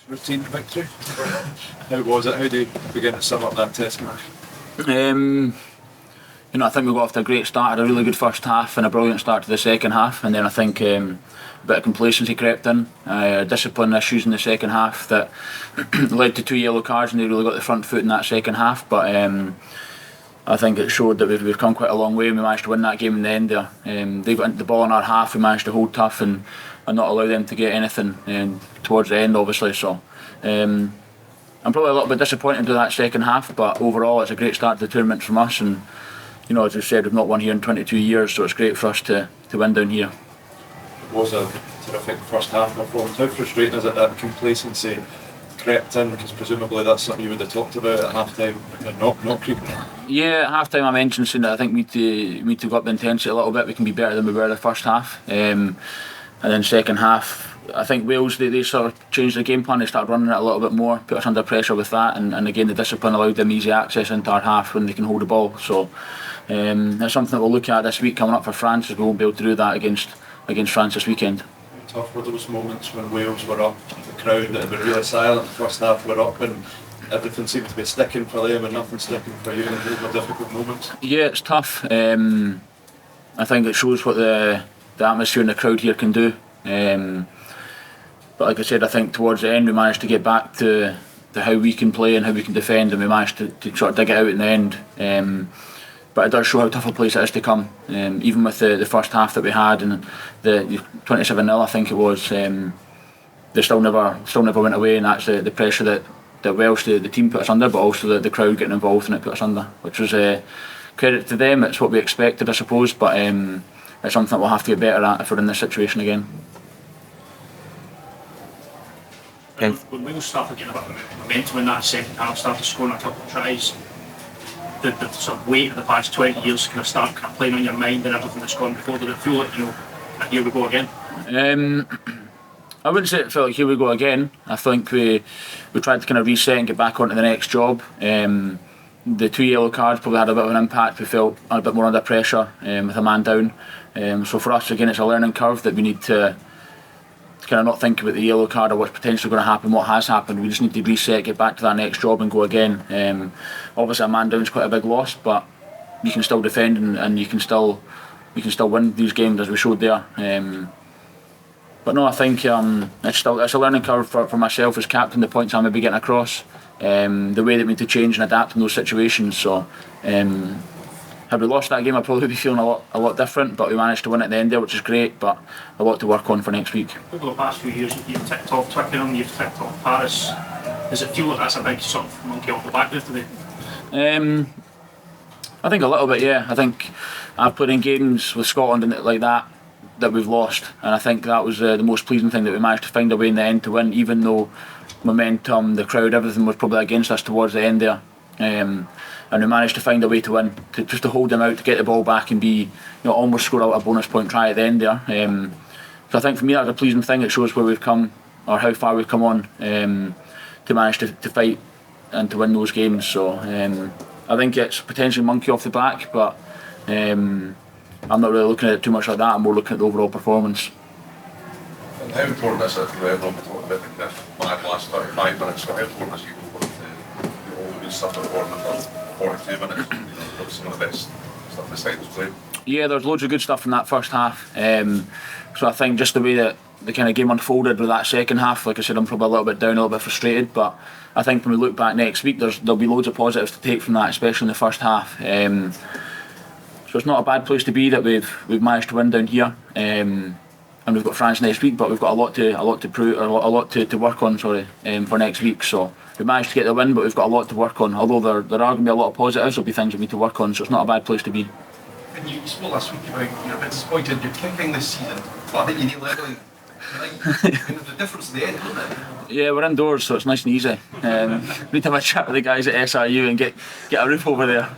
Routine victory. How was it? How do you begin to sum up that test match? I think we got off to a great start, had a really good first half and a brilliant start to the second half, and then I think a bit of complacency crept in, discipline issues in the second half that led to 2 yellow cards, and they really got the front foot in that second half. But I think it showed that we've come quite a long way, and we managed to win that game in the end there. They got into the ball in our half, we managed to hold tough and not allow them to get anything towards the end, obviously. So I'm probably a little bit disappointed with that second half, but overall it's a great start to the tournament from us, and as I said, we've not won here in 22 years, so it's great for us to win down here. It was a terrific first half performance. How frustrating is it that complacency crept in, because presumably that's something you would have talked about at half time and not creeping in? Yeah, at half time I mentioned saying that I think we need to go up the intensity a little bit. We can be better than we were the first half, and then second half I think Wales they sort of changed the game plan. They started running it a little bit more, put us under pressure with that, and again the discipline allowed them easy access into our half when they can hold the ball. So that's something that we'll look at this week coming up for France, as we won't be able to do that against France this weekend. How tough were those moments when Wales were up, the crowd that had been really silent the first half were up, and everything seemed to be sticking for them and nothing sticking for you, and those were difficult moments? Yeah, it's tough. I think it shows what the atmosphere in the crowd here can do. But like I said, I think towards the end we managed to get back to how we can play and how we can defend, and we managed to sort of dig it out in the end. But it does show how tough a place it is to come. Even with the first half that we had and the 27-0, I think it was, they still never went away, and that's the pressure that Welsh, the team, put us under, but also the crowd getting involved in it put us under, which was credit to them. It's what we expected, I suppose, but it's something that we'll have to get better at if we're in this situation again. When Wales started getting a bit of momentum in that second half, started scoring a couple of tries, the sort of weight of the past 20 years kind of playing on your mind and everything that's gone before, did it feel like, here we go again? I wouldn't say it felt like here we go again. I think we tried to kind of reset and get back onto the next job. The 2 yellow cards probably had a bit of an impact. We felt a bit more under pressure with a man down. So for us, again, it's a learning curve that we need to kind of not think about the yellow card or what's potentially going to happen, what has happened. We just need to reset, get back to that next job and go again. Obviously a man down is quite a big loss, but you can still defend and we can still win these games as we showed there. But no, I think it's a learning curve for myself as captain, the points I'm maybe getting across, the way that we need to change and adapt in those situations. So had we lost that game, I'd probably be feeling a lot different, but we managed to win at the end there, which is great, but a lot to work on for next week. Over the past few years, you've ticked off Twickenham, you've ticked off Paris. Does it feel like that's a big sort of monkey off the back there today? I think a little bit, yeah. I think I've played in games with Scotland and like that we've lost, and I think that was the most pleasing thing, that we managed to find a way in the end to win, even though momentum, the crowd, everything was probably against us towards the end there. And we managed to find a way to win, just to hold them out, to get the ball back and be, almost score out a bonus point try at the end there. So I think for me that's a pleasing thing. It shows where we've come, or how far we've come on, to manage to fight and to win those games. So I think it's potentially monkey off the back, but I'm not really looking at it too much like that. I'm more looking at the overall performance. And how important is it, everyone talking about the mad last 35 minutes, so how important is it the all good stuff that were for 42 minutes, what's some of the best stuff the side was played? Yeah, there's loads of good stuff in that first half. So I think just the way that the kind of game unfolded with that second half, like I said, I'm probably a little bit down, a little bit frustrated, but I think when we look back next week, there'll be loads of positives to take from that, especially in the first half. So it's not a bad place to be that we've managed to win down here, and we've got France next week, but we've got a lot to prove, or a lot to work on. For next week. So we managed to get the win, but we've got a lot to work on. Although there are going to be a lot of positives, there'll be things we need to work on. So it's not a bad place to be. And you spoke last week about you're a bit disappointed in your kicking this season, but I think you need levelling. The difference at the end, isn't it? Yeah, we're indoors, so it's nice and easy. We need to have a chat with the guys at SRU and get a roof over there.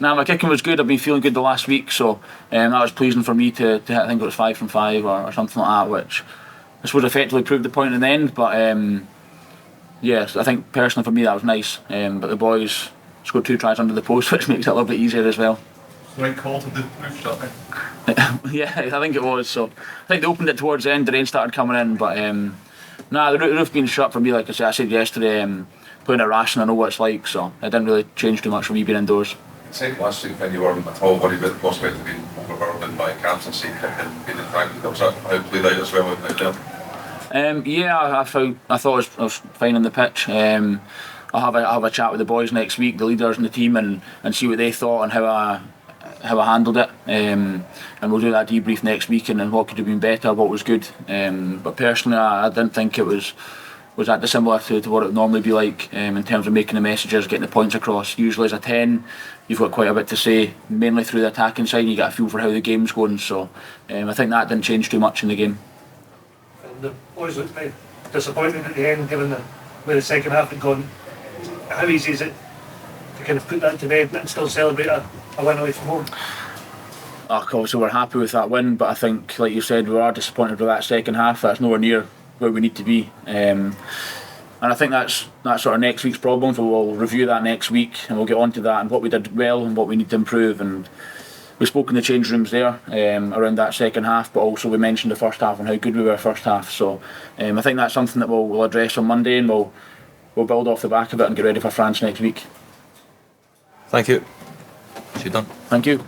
My kicking was good. I've been feeling good the last week, so that was pleasing for me to hit. I think it was 5 from 5 or something like that, which I suppose effectively proved the point in the end. But I think personally for me that was nice. But the boys scored 2 tries under the post, which makes it a little bit easier as well. Right call to the roof shot then. Yeah, I think it was. So I think they opened it towards the end. The rain started coming in, but Nah, the roof being shut for me, like I said yesterday, playing at Ration, I know what it's like, so it didn't really change too much for me being indoors. You said last week when you weren't at all worried about the prospect of being overburdened by cancer and being entangled. Was that how it played out as well out there? Yeah, I thought I was fine on the pitch. I'll have a chat with the boys next week, the leaders in the team, and see what they thought and how I handled it. And we'll do that debrief next week and what could have been better, what was good. But personally, I didn't think it was that dissimilar to what it would normally be like in terms of making the messages, getting the points across. Usually as a 10, you've got quite a bit to say, mainly through the attacking side, and you get a feel for how the game's going. So I think that didn't change too much in the game. And the boys looked very disappointed at the end, given where the second half had gone. How easy is it to kind of put that to bed and still celebrate a win away from home? Obviously we're happy with that win, but I think, like you said, we are disappointed with that second half. That's nowhere near where we need to be. And I think that's sort of next week's problem, so we'll review that next week and we'll get on to that and what we did well and what we need to improve. And we spoke in the change rooms there around that second half, but also we mentioned the first half and how good we were first half. So I think that's something that we'll address on Monday, and we'll build off the back of it and get ready for France next week. Thank you. You're done. Thank you.